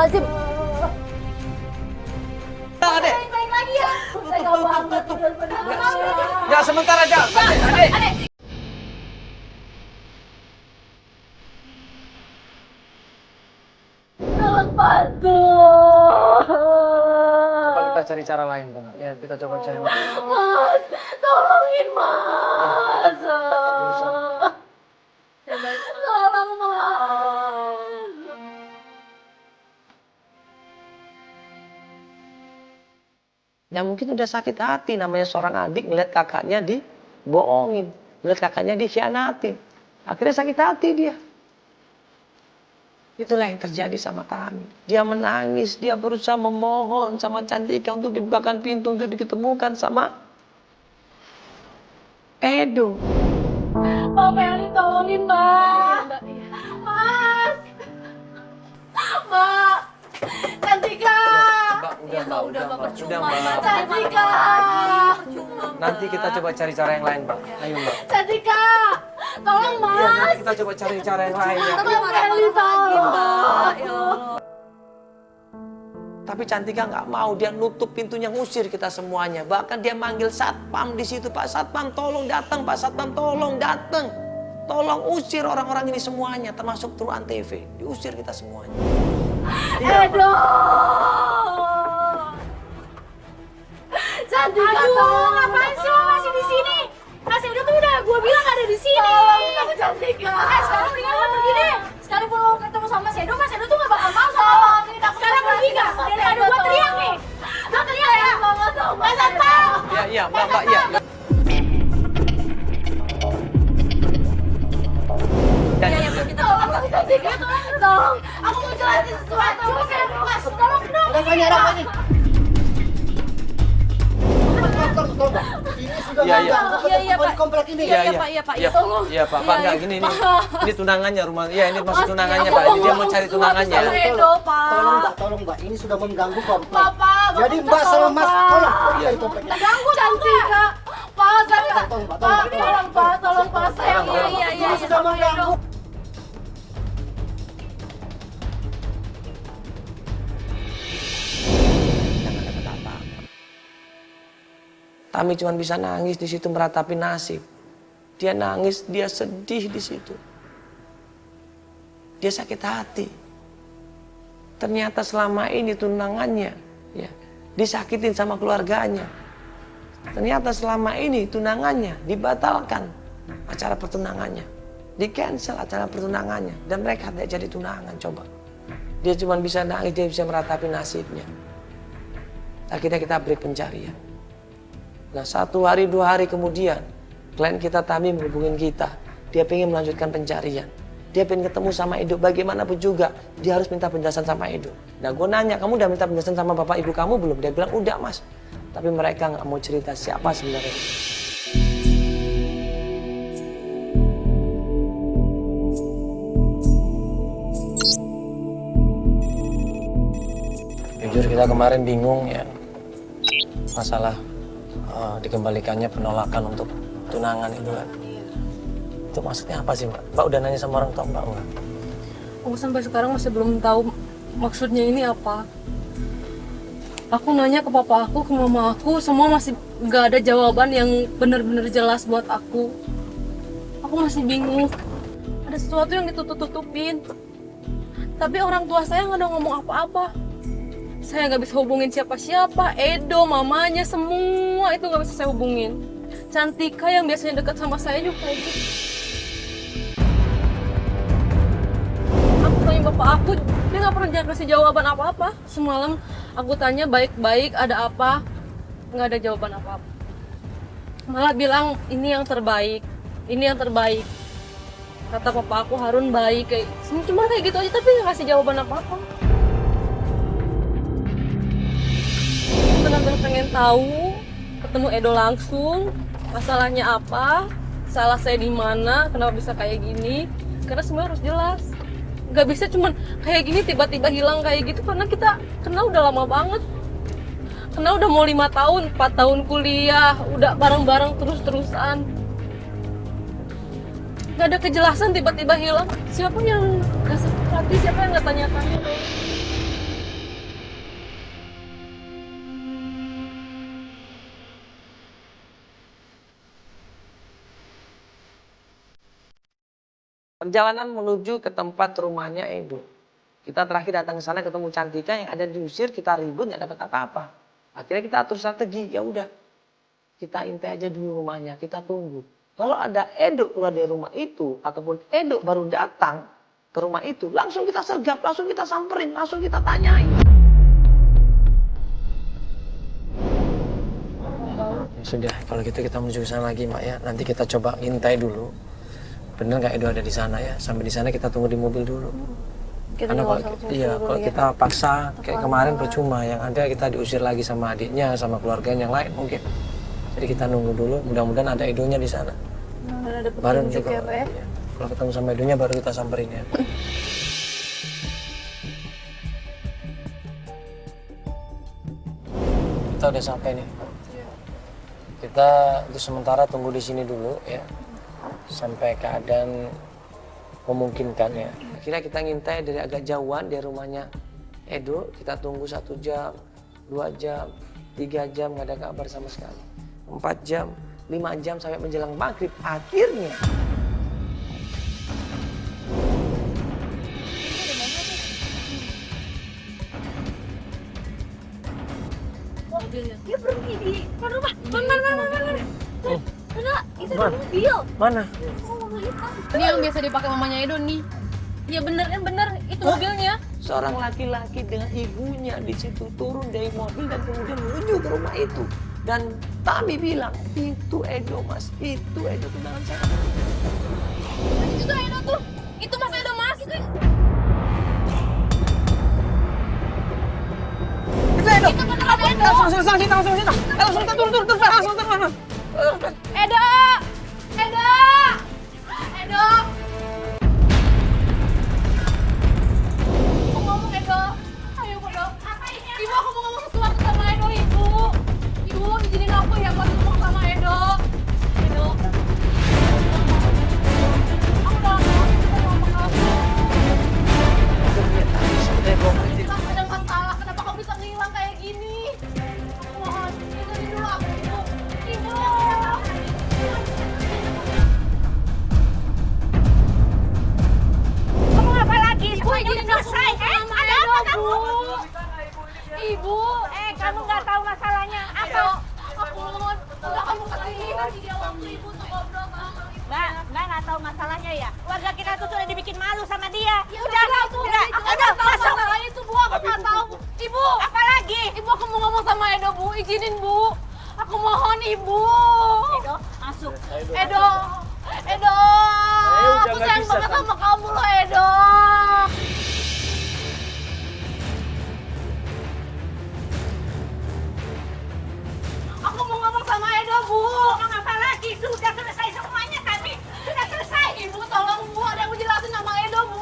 Astagfirullahaladzim. Adek. Baik lagi ya. Tega banget. Ya sebentar aja. Adek. Tolong bantu. Coba kita cari cara lain, Bang. Ya, kita coba cari. Mas, tolongin Mas. Tolong Mas. Ya mungkin udah sakit hati, namanya seorang adik ngeliat kakaknya dibohongin, ngeliat kakaknya dikhianatin. Akhirnya sakit hati dia. Itulah yang terjadi sama kami. Dia menangis, dia berusaha memohon sama Cantika untuk dibukakan pintu untuk diketemukan sama Edo. Mbak Meli tolongin Mbak. Mas. Mbak. Cantika. Udah, Mbak. Cantika. Nanti kita coba cari cara yang lain, Mbak. Ayo, Mbak. Cantika. Tolong Iya, Mas. nanti kita coba cari cara yang lain ya. Mbak Meli tolong. Tapi Cantika nggak mau, dia nutup pintunya, ngusir kita semuanya. Bahkan dia manggil satpam di situ, Pak Satpam tolong datang, Pak Satpam tolong datang. Tolong usir orang-orang ini semuanya, termasuk kru Antv. Diusir kita semuanya. Edo. Cantika tolong. Ngapain sih lo masih di sini? Mas Edo tuh udah gue bilang ada di sini. Tolong aku Cantika. Sekarang mendingan lo pergi deh. Sekalipun lo ketemu sama Mas Edo tuh gak bakal mau sama lo. Sekarang pergi gak? Daripada gue teriak nih. Lo teriak ya? Mas Satpam. Iya, Mbak, iya. Tolong aku Cantika. Tolong. Aku mau jelasin sesuatu. Mas Edo. Tolong dong. Ini sudah Iya, mengganggu ketertiban di komplek ini. Iya, Pak. Pak, enggak gini nih. Ini tunangannya rumah. Iya, ini maksud tunangannya, Pak. Ini dia mau cari tunangannya. Edo, Pak. Tolong Mbak, ini sudah mengganggu komplek. Bapak, Jadi Mbak sama Mas, tolong pergi dari komplek ini. ganggu Cantika. Pak, saya Tolong, Pak, Pak, tolong Pak, saya Ini sudah mengganggu. Jangan dapat apa-apa. Tami cuma bisa nangis di situ meratapi nasib. Dia nangis, dia sedih di situ. Dia sakit hati. Ternyata selama ini tunangannya ya, disakitin sama keluarganya. Ternyata selama ini tunangannya dibatalkan acara pertunangannya. Di-cancel acara pertunangannya. Dan mereka tidak jadi tunangan, coba. Dia cuma bisa nangis, dia bisa meratapi nasibnya. Akhirnya kita beri pencarian. Nah 1 hari 2 hari kemudian, klien kita Tami menghubungin kita. Dia pengen melanjutkan pencarian. Dia pengen ketemu sama Edo, bagaimanapun juga dia harus minta penjelasan sama Edo. Nah gue nanya, kamu udah minta penjelasan sama bapak ibu kamu belum? Dia bilang, udah Mas. Tapi mereka nggak mau cerita siapa sebenarnya. Jujur kita kemarin bingung ya. Masalah dikembalikannya penolakan untuk tunangan itu kan. Itu maksudnya apa sih Mbak? Mbak udah nanya sama orang tua Mbak enggak? Aku sampai sekarang masih belum tahu maksudnya ini apa. Aku nanya ke papa aku, ke mama aku, semua masih nggak ada jawaban yang benar-benar jelas buat aku. Aku masih bingung. Ada sesuatu yang ditutup-tutupin. Tapi orang tua saya nggak ada ngomong apa-apa. Saya nggak bisa hubungin siapa-siapa, Edo, mamanya, semua itu nggak bisa saya hubungin. Cantika yang biasanya dekat sama saya juga kayak gitu. Aku tanya bapak aku, dia nggak pernah kasih jawaban apa-apa. Semalam aku tanya baik-baik ada apa, nggak ada jawaban apa-apa. Malah bilang ini yang terbaik, ini yang terbaik. Kata papa aku Harun baik, kayak cuma kayak gitu aja tapi nggak kasih jawaban apa-apa. Benar-benar pengen tahu, ketemu Edo langsung, masalahnya apa, salah saya di mana, kenapa bisa kayak gini, karena semua harus jelas. Gak bisa cuman kayak gini tiba-tiba hilang kayak gitu, karena kita kenal udah lama banget. Kenal udah mau 5 tahun, 4 tahun kuliah, udah bareng-bareng terus-terusan. Gak ada kejelasan tiba-tiba hilang. Siapa yang gak sakit hati, siapa yang gak tanya-tanya. Perjalanan menuju ke tempat rumahnya Edo. Kita terakhir datang ke sana ketemu Cantika yang ada diusir, kita ribut nggak dapat apa-apa. Akhirnya kita atur strategi, ya udah kita intai aja dulu rumahnya, kita tunggu. Kalau ada Edo keluar dari rumah itu ataupun Edo baru datang ke rumah itu, langsung kita sergap, langsung kita samperin, langsung kita tanyain. Ya sudah, kalau gitu kita menuju ke sana lagi, Mak ya. Nanti kita coba intai dulu. Bener nggak Edo ada di sana ya? Sampai di sana kita tunggu di mobil dulu. Karena kalau kita paksa kayak kemarin percuma, yang ada kita diusir lagi sama adiknya, sama keluarganya yang lain mungkin. Jadi kita nunggu dulu, mudah-mudahan ada Edonya di sana. Baru juga, ya, kalau ketemu sama Edonya baru kita samperin ya. Kita udah sampai nih. Kita untuk sementara tunggu di sini dulu ya, sampai keadaan memungkinkan ya. Akhirnya kita ngintai dari agak jauhan dari rumahnya Edo. Kita tunggu 1 jam, 2 jam, 3 jam nggak ada kabar sama sekali. 4 jam, 5 jam sampai menjelang maghrib. Akhirnya Dia pergi di depan rumah. Mana? Itu ada mobil. mana? Ini yang biasa dipakai mamanya Edo nih. Iya bener itu mobilnya. Seorang laki-laki dengan ibunya di situ turun dari mobil dan kemudian menuju ke rumah itu. Dan Tami bilang, itu Edo mas, itu Edo tunangan saya. Itu Edo tuh. Itu Mas Edo Mas. Itu Edo. Itu beneran Edo. Langsung turun. Edo. Edo. Edo. Aku ngomong Edo. Ayo Edo. Ibu aku mau ngomong sesuatu sama Edo ibu. Ibu izinin aku ya buat ngomong sama Edo. Edo. Aku udah ngomong sama kamu. Kita ada masalah. Kenapa kamu bisa ngilang kayak gini? Aku mohon izinin dulu aku. Ibu. Kamu apa lagi? Ibu izinin aku selesai. ngomong sama Ada Edo, apa kamu? Bu. Ibu. Kamu nggak tahu masalahnya apa? Edo, aku mohon. Udah kamu kesini kasih dia waktu ibu untuk ngobrol sama ibu. Mbak nggak tahu masalahnya ya. Keluarga kita tuh sudah dibikin malu sama dia. Ya udah itu. Udah masuk. masalah itu Bu, aku nggak tahu. Ibu. Apa lagi? Ibu aku mau ngomong sama Edo Bu, izinin Bu. Aku mohon Ibu. Edo, masuk. Edo. Edo. Aku sayang banget sama kamu loh Edo. Aku mau ngomong sama Edo Bu. Ngomong apa lagi? Sudah selesai semuanya tadi. Sudah selesai. Ibu tolong Bu, ada yang mau jelasin sama Edo Bu.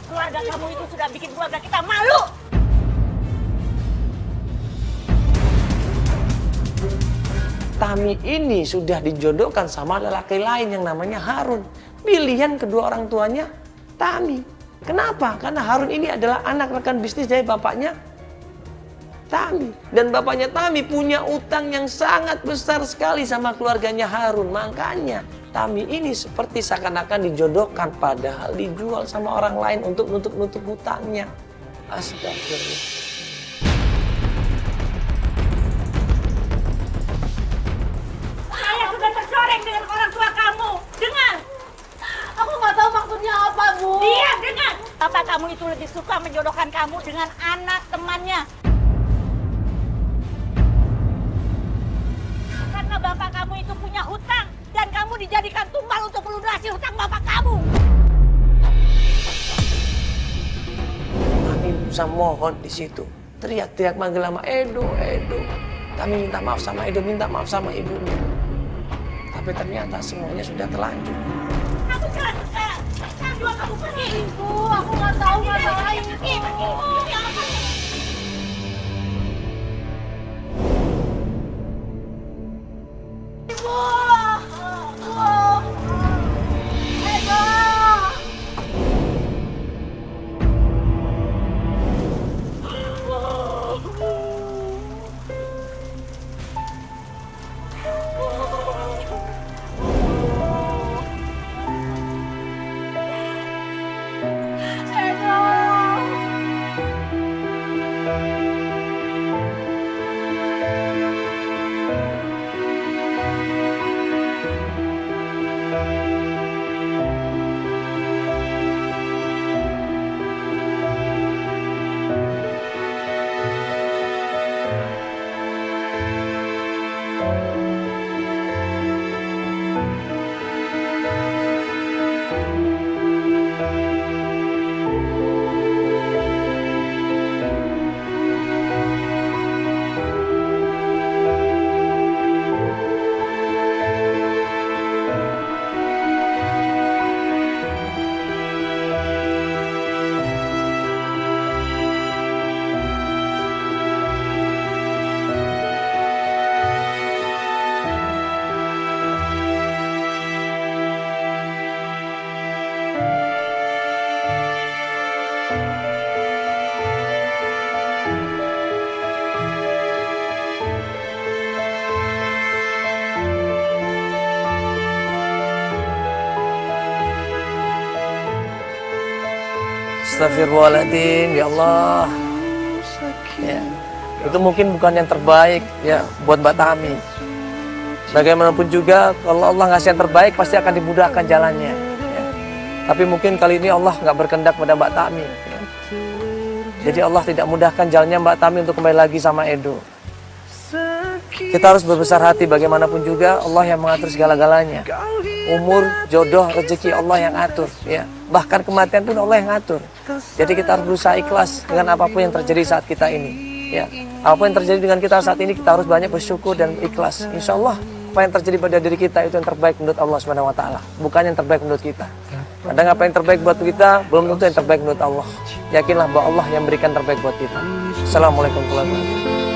Keluarga kamu itu sudah bikin keluarga kita malu. Tami ini sudah dijodohkan sama lelaki lain yang namanya Harun. Pilihan kedua orang tuanya Tami. Kenapa? Karena Harun ini adalah anak rekan bisnis dari bapaknya Tami. Dan bapaknya Tami punya utang yang sangat besar sekali sama keluarganya Harun. Makanya Tami ini seperti seakan-akan dijodohkan padahal dijual sama orang lain untuk nutup-nutup hutangnya. Astagfirullah. Saya sudah tercoreng dengan orang tua kamu. Dengar. Aku nggak tahu maksudnya apa Bu. Diam, dengar. Bapak kamu itu lebih suka menjodohkan kamu dengan anak temannya. Karena bapak kamu itu punya hutang dan kamu dijadikan tumbal untuk melunasi hutang bapak kamu. Tami bisa mohon di situ. Teriak-teriak manggil nama Edo, Edo. Tami minta maaf sama Edo, minta maaf sama ibunya. Tapi ternyata semuanya sudah terlanjur. Kamu jelas sekarang. Sekarang juga kamu pergi. Ibu, aku nggak tahu masalah ini. Pergi. Ibu. Edo. Astagfirullahaladzim, ya Allah. Ya, itu mungkin bukan yang terbaik ya buat Mbak Tami. Bagaimanapun juga, kalau Allah ngasih yang terbaik pasti akan dimudahkan jalannya. Ya. Tapi mungkin kali ini Allah nggak berkehendak pada Mbak Tami. Ya. Jadi Allah tidak mudahkan jalannya Mbak Tami untuk kembali lagi sama Edo. Kita harus berbesar hati, bagaimanapun juga Allah yang mengatur segala-galanya. Umur, jodoh, rezeki Allah yang atur. Ya. Bahkan kematian pun Allah yang atur. Jadi kita harus berusaha ikhlas dengan apapun yang terjadi saat kita ini. Ya. Apapun yang terjadi dengan kita saat ini, kita harus banyak bersyukur dan ikhlas. Insya Allah apa yang terjadi pada diri kita itu yang terbaik menurut Allah Subhanahu Wa Taala, bukan yang terbaik menurut kita. Kadang apa yang terbaik buat kita belum tentu yang terbaik menurut Allah. Yakinlah bahwa Allah yang berikan terbaik buat kita. Assalamualaikum warahmatullahi wabarakatuh.